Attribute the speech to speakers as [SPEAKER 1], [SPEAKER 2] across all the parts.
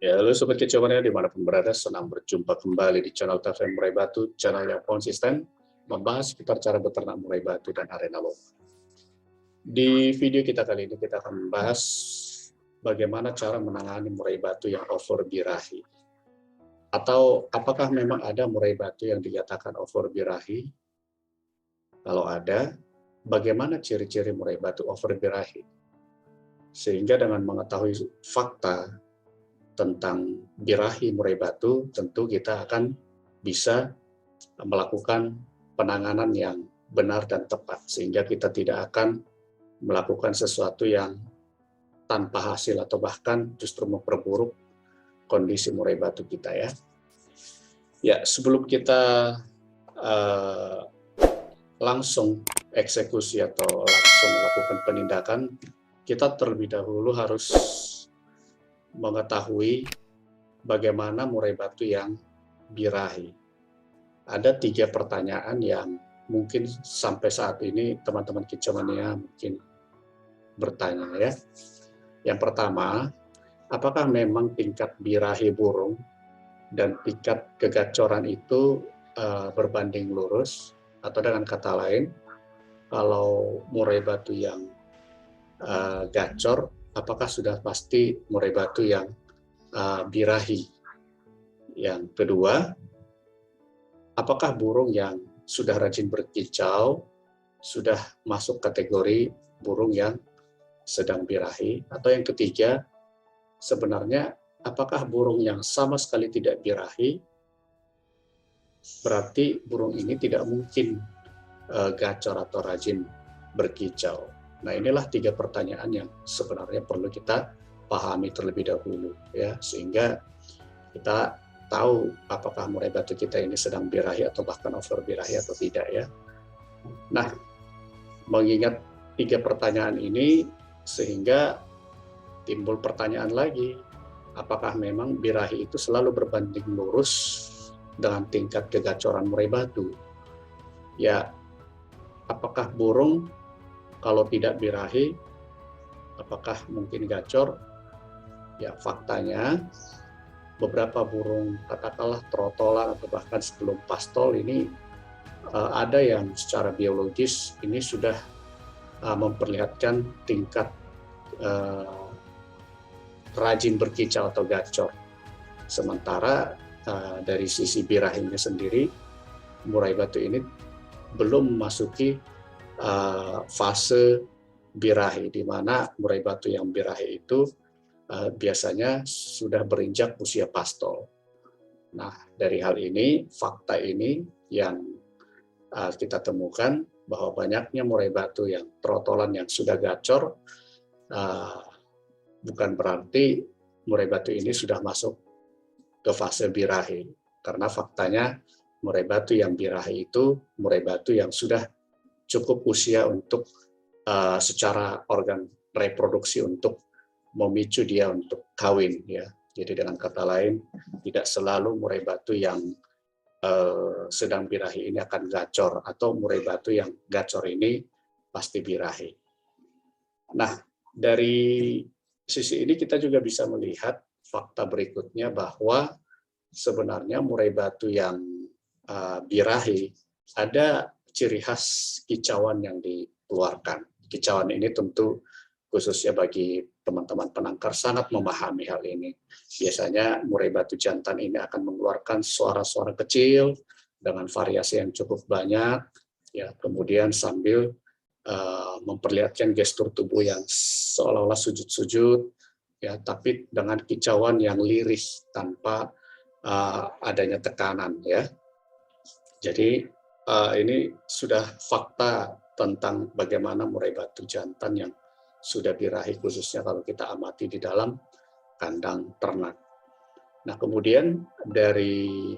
[SPEAKER 1] Ya, halo Sobat Kicauannya dimanapun berada, senang berjumpa kembali di channel TVM Murai Batu, channel yang konsisten membahas seputar cara beternak murai batu dan arena lomba. Di video kita kali ini kita akan membahas bagaimana cara menangani murai batu yang over birahi. Atau apakah memang ada murai batu yang dinyatakan over birahi? Kalau ada, bagaimana ciri-ciri murai batu over birahi? Sehingga dengan mengetahui fakta tentang birahi murai batu, tentu kita akan bisa melakukan penanganan yang benar dan tepat, sehingga kita tidak akan melakukan sesuatu yang tanpa hasil atau bahkan justru memperburuk kondisi murai batu kita ya. Ya, sebelum kita langsung eksekusi atau langsung melakukan penindakan, kita terlebih dahulu harus mengetahui bagaimana murai batu yang birahi. Ada 3 pertanyaan yang mungkin sampai saat ini teman-teman kicauannya mungkin bertanya ya. Yang pertama, apakah memang tingkat birahi burung dan tingkat kegacoran itu berbanding lurus? Atau dengan kata lain, kalau murai batu yang gacor, apakah sudah pasti murai batu yang birahi? Yang kedua, apakah burung yang sudah rajin berkicau sudah masuk kategori burung yang sedang birahi? Atau yang ketiga, sebenarnya apakah burung yang sama sekali tidak birahi, berarti burung ini tidak mungkin gacor atau rajin berkicau? Nah, inilah 3 pertanyaan yang sebenarnya perlu kita pahami terlebih dahulu ya, sehingga kita tahu apakah murai batu kita ini sedang birahi atau bahkan over birahi atau tidak ya. Nah, mengingat 3 pertanyaan ini sehingga timbul pertanyaan lagi, apakah memang birahi itu selalu berbanding lurus dengan tingkat kegacoran murai batu? Ya, apakah burung kalau tidak birahi, apakah mungkin gacor? Ya, faktanya beberapa burung katakanlah trotolan atau bahkan sebelum pastol ini ada yang secara biologis ini sudah memperlihatkan tingkat rajin berkicau atau gacor. Sementara dari sisi birahinya sendiri, murai batu ini belum memasuki fase birahi, di mana murai batu yang birahi itu biasanya sudah berinjak usia pastol. Nah, dari hal ini, fakta ini yang kita temukan bahwa banyaknya murai batu yang trotolan yang sudah gacor bukan berarti murai batu ini sudah masuk ke fase birahi, karena faktanya murai batu yang birahi itu murai batu yang sudah cukup usia untuk secara organ reproduksi untuk memicu dia untuk kawin ya. Jadi dengan kata lain, tidak selalu murai batu yang sedang birahi ini akan gacor, atau murai batu yang gacor ini pasti birahi. Nah, dari sisi ini kita juga bisa melihat fakta berikutnya bahwa sebenarnya murai batu yang birahi ada ciri khas kicauan yang dikeluarkan. Kicauan ini tentu khususnya bagi teman-teman penangkar sangat memahami hal ini. Biasanya murai batu jantan ini akan mengeluarkan suara-suara kecil dengan variasi yang cukup banyak, ya. Kemudian sambil memperlihatkan gestur tubuh yang seolah-olah sujud-sujud, ya, tapi dengan kicauan yang lirih tanpa adanya tekanan, ya. Jadi ini sudah fakta tentang bagaimana murai batu jantan yang sudah birahi, khususnya kalau kita amati di dalam kandang ternak. Nah, kemudian dari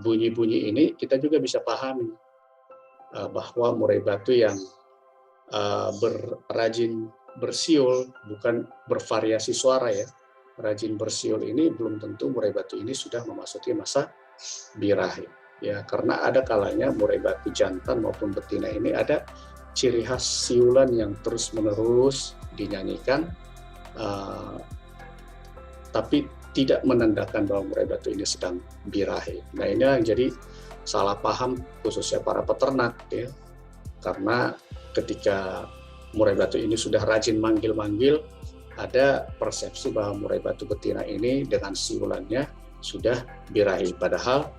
[SPEAKER 1] bunyi-bunyi ini kita juga bisa pahami bahwa murai batu yang rajin bersiul, bukan bervariasi suara ya, rajin bersiul ini belum tentu murai batu ini sudah memasuki masa birahi. Ya, karena ada kalanya murai batu jantan maupun betina ini ada ciri khas siulan yang terus-menerus dinyanyikan, tapi tidak menandakan bahwa murai batu ini sedang birahi. Nah, ini yang jadi salah paham khususnya para peternak ya. Karena ketika murai batu ini sudah rajin manggil-manggil, ada persepsi bahwa murai batu betina ini dengan siulannya sudah birahi. Padahal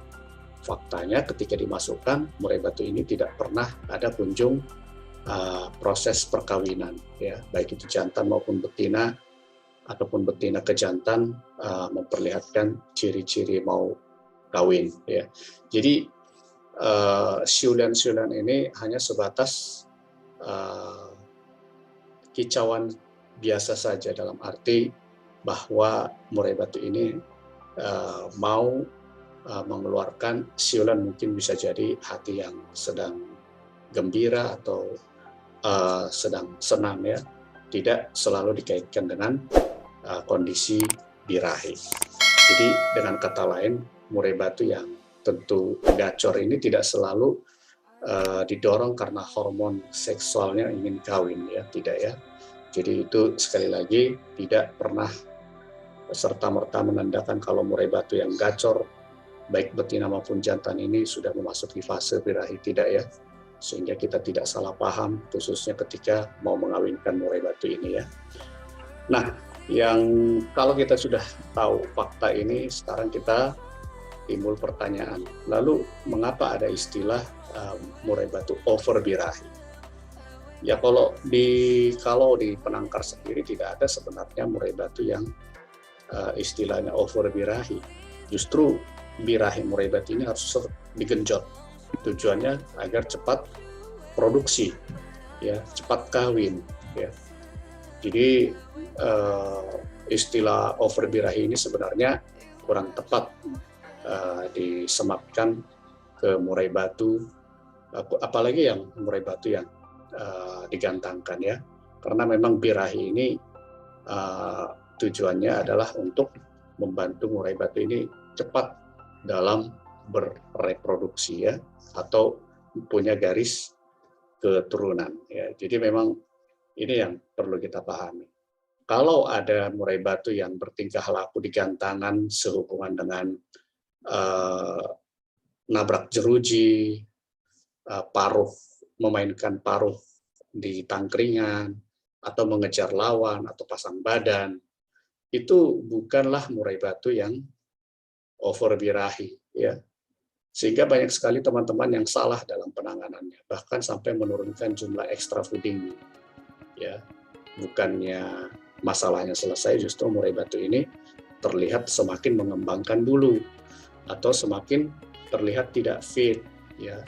[SPEAKER 1] faktanya ketika dimasukkan, murai batu ini tidak pernah ada kunjung proses perkawinan, ya, baik itu jantan maupun betina, ataupun betina ke jantan memperlihatkan ciri-ciri mau kawin. Ya. Jadi siulan-siulan ini hanya sebatas kicauan biasa saja, dalam arti bahwa murai batu ini mau mengeluarkan siulan, mungkin bisa jadi hati yang sedang gembira atau sedang senang, ya, tidak selalu dikaitkan dengan kondisi birahi. Jadi dengan kata lain, murai batu yang tentu gacor ini tidak selalu didorong karena hormon seksualnya ingin kawin, ya, tidak, ya. Jadi itu sekali lagi tidak pernah serta-merta menandakan kalau murai batu yang gacor baik betina maupun jantan ini sudah memasuki fase birahi, tidak, ya. Sehingga kita tidak salah paham khususnya ketika mau mengawinkan murai batu ini, ya. Nah, yang kalau kita sudah tahu fakta ini, sekarang kita timbul pertanyaan, lalu mengapa ada istilah murai batu over birahi? Ya, kalau di penangkar sendiri tidak ada sebenarnya murai batu yang istilahnya over birahi. Justru birahi murai batu ini harus digenjot. Tujuannya agar cepat produksi, ya, cepat kawin, ya. Jadi istilah over birahi ini sebenarnya kurang tepat disematkan ke murai batu, apalagi yang murai batu yang digantangkan, ya, karena memang birahi ini tujuannya adalah untuk membantu murai batu ini cepat dalam bereproduksi, ya, atau punya garis keturunan, ya. Jadi memang ini yang perlu kita pahami. Kalau ada murai batu yang bertingkah laku di gantangan sehubungan dengan nabrak jeruji, memainkan paruh di tangkringan, atau mengejar lawan, atau pasang badan, itu bukanlah murai batu yang over birahi, ya. Sehingga banyak sekali teman-teman yang salah dalam penanganannya, bahkan sampai menurunkan jumlah extra fooding, ya. Bukannya masalahnya selesai, justru murai batu ini terlihat semakin mengembangkan bulu atau semakin terlihat tidak fit, ya.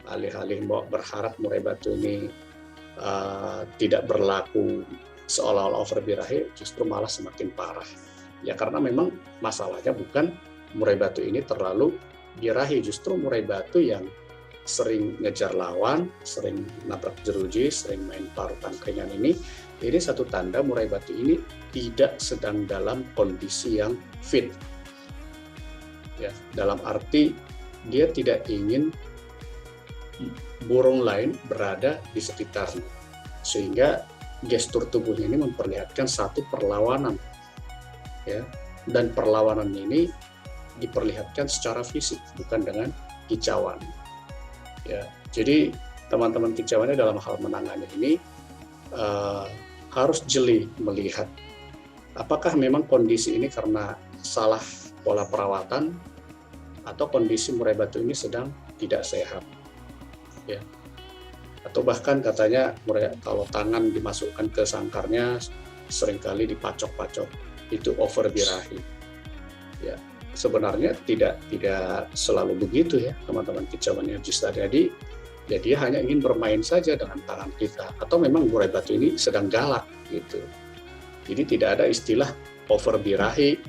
[SPEAKER 1] Alih-alih berharap murai batu ini tidak berlaku seolah-olah over birahi, justru malah semakin parah. Ya, karena memang masalahnya bukan murai batu ini terlalu birahi, justru murai batu yang sering ngejar lawan, sering nabrak jeruji, sering main paruh tangkringan ini satu tanda murai batu ini tidak sedang dalam kondisi yang fit. Ya, dalam arti dia tidak ingin burung lain berada di sekitarnya, sehingga gestur tubuhnya ini memperlihatkan satu perlawanan, ya, dan perlawanan ini diperlihatkan secara fisik, bukan dengan kicauan, ya. Jadi teman-teman kicauannya dalam hal menangani ini harus jeli melihat apakah memang kondisi ini karena salah pola perawatan atau kondisi murai batu ini sedang tidak sehat, ya. Atau bahkan katanya kalau tangan dimasukkan ke sangkarnya seringkali dipacok-pacok, itu over birahi, ya. Sebenarnya tidak selalu begitu, ya, teman-teman kicauannya. Bisa jadi ya dia hanya ingin bermain saja dengan tangan kita, atau memang murai batu ini sedang galak, gitu. Jadi tidak ada istilah over birahi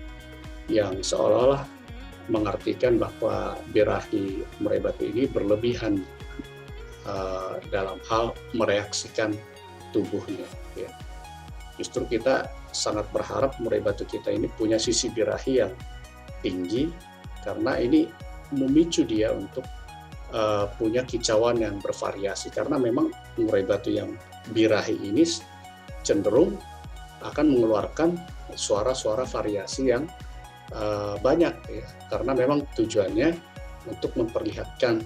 [SPEAKER 1] yang seolah-olah mengartikan bahwa birahi murai batu ini berlebihan dalam hal mereaksikan tubuhnya, ya. Justru kita sangat berharap murai batu kita ini punya sisi birahi yang tinggi, karena ini memicu dia untuk punya kicauan yang bervariasi, karena memang murai batu yang birahi ini cenderung akan mengeluarkan suara-suara variasi yang banyak ya, karena memang tujuannya untuk memperlihatkan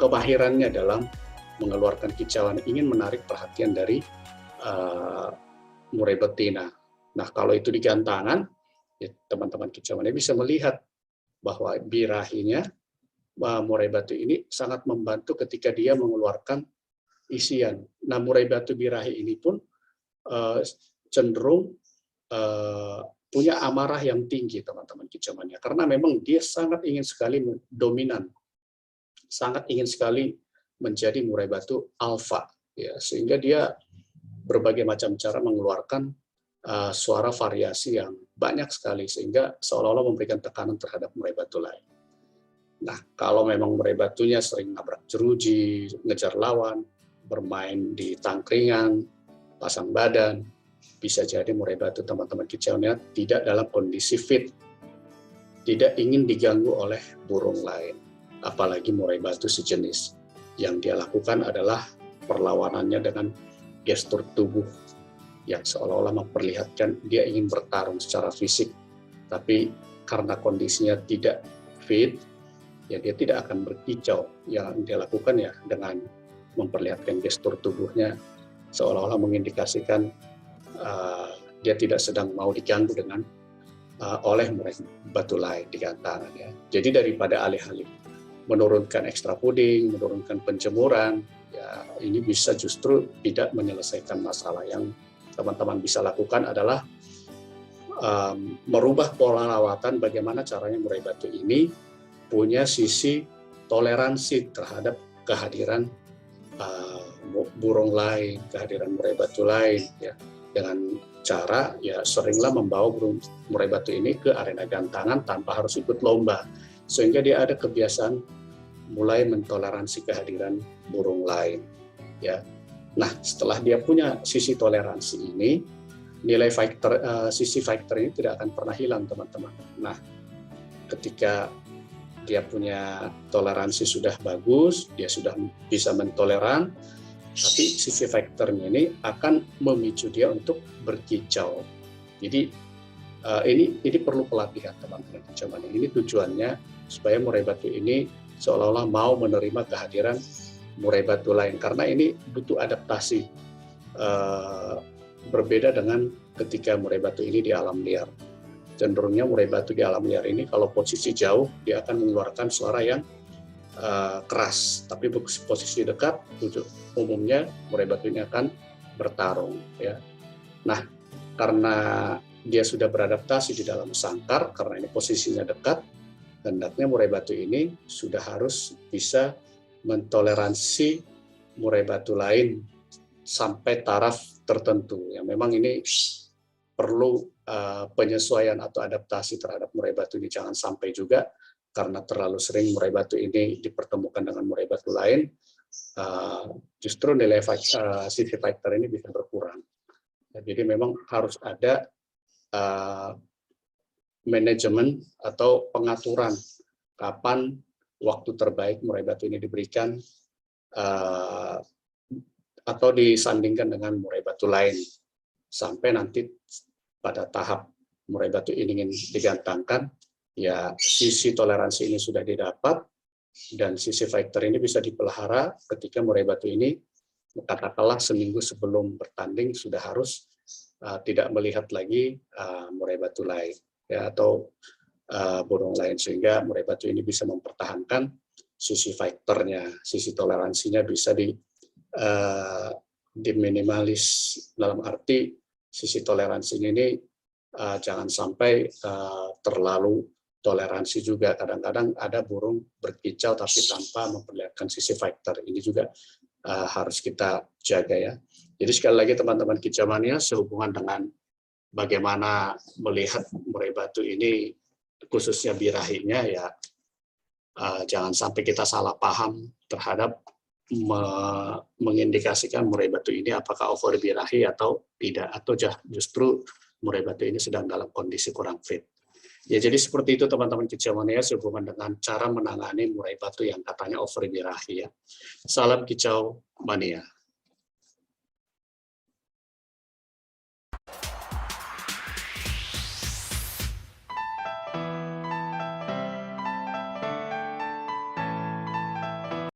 [SPEAKER 1] kemahirannya dalam mengeluarkan kicauan, ingin menarik perhatian dari murai betina. Nah, kalau itu di gantangan, ya, teman-teman kicauannya bisa melihat bahwa birahinya, murai batu ini sangat membantu ketika dia mengeluarkan isian. Nah, murai batu birahi ini pun cenderung punya amarah yang tinggi, teman-teman kicauannya, karena memang dia sangat ingin sekali dominan, sangat ingin sekali menjadi murai batu alfa, ya, sehingga dia berbagai macam cara mengeluarkan suara variasi yang banyak sekali, sehingga seolah-olah memberikan tekanan terhadap murai batu lain. Nah, kalau memang murai batunya sering nabrak jeruji, ngejar lawan, bermain di tangkringan, pasang badan, bisa jadi murai batu, teman-teman kicauannya, tidak dalam kondisi fit, tidak ingin diganggu oleh burung lain, apalagi murai batu sejenis. Yang dia lakukan adalah perlawanannya dengan gestur tubuh yang seolah-olah memperlihatkan dia ingin bertarung secara fisik, tapi karena kondisinya tidak fit, ya dia tidak akan berkicau. Yang dia lakukan ya dengan memperlihatkan gestur tubuhnya seolah-olah mengindikasikan dia tidak sedang mau diganggu dengan oleh murai batu lain di gantangan, ya. Jadi daripada alih-alih menurunkan ekstra puding, menurunkan penjemuran, ya ini bisa justru tidak menyelesaikan masalah. Yang teman-teman bisa lakukan adalah merubah pola rawatan, bagaimana caranya murai batu ini punya sisi toleransi terhadap kehadiran burung lain, kehadiran murai batu lain, ya, dengan cara ya seringlah membawa burung murai batu ini ke arena gantangan tanpa harus ikut lomba, sehingga dia ada kebiasaan mulai mentoleransi kehadiran burung lain, ya. Nah, setelah dia punya sisi toleransi ini, nilai fighter, sisi fighter ini tidak akan pernah hilang, teman-teman. Nah, ketika dia punya toleransi sudah bagus, dia sudah bisa mentoleran, tapi sisi fighternya ini akan memicu dia untuk berkicau. Jadi ini perlu pelatihan, teman-teman kicauan. Ini tujuannya supaya murai batu ini seolah-olah mau menerima kehadiran murai batu lain, karena ini butuh adaptasi, berbeda dengan ketika murai batu ini di alam liar. Cenderungnya murai batu di alam liar ini kalau posisi jauh dia akan mengeluarkan suara yang keras, tapi posisi dekat umumnya murai batu ini akan bertarung, ya. Nah, karena dia sudah beradaptasi di dalam sangkar, karena ini posisinya dekat, hendaknya murai batu ini sudah harus bisa mentoleransi murai batu lain sampai taraf tertentu. Ya, memang ini perlu penyesuaian atau adaptasi terhadap murai batu ini. Jangan sampai juga karena terlalu sering murai batu ini dipertemukan dengan murai batu lain, justru nilai sisi fighter ini bisa berkurang. Ya, jadi memang harus ada manajemen atau pengaturan kapan waktu terbaik murai batu ini diberikan atau disandingkan dengan murai batu lain, sampai nanti pada tahap murai batu ini ingin digantangkan, ya sisi toleransi ini sudah didapat dan sisi fighter ini bisa dipelihara. Ketika murai batu ini katakanlah seminggu sebelum bertanding sudah harus tidak melihat lagi murai batu lain, ya, atau burung lain, sehingga murai batu ini bisa mempertahankan sisi fighternya, sisi toleransinya bisa diminimalis, dalam arti sisi toleransinya ini jangan sampai terlalu toleransi juga. Kadang-kadang ada burung berkicau tapi tanpa memperlihatkan sisi fighter, ini juga harus kita jaga, ya. Jadi sekali lagi teman-teman kicauannya, sehubungan dengan bagaimana melihat murai batu ini, khususnya birahinya, ya jangan sampai kita salah paham terhadap mengindikasikan murai batu ini apakah over birahi atau tidak, atau justru murai batu ini sedang dalam kondisi kurang fit. Ya, jadi seperti itu teman-teman kicauannya, sehubungan dengan cara menangani murai batu yang katanya over birahi, ya. Salam kicau mania.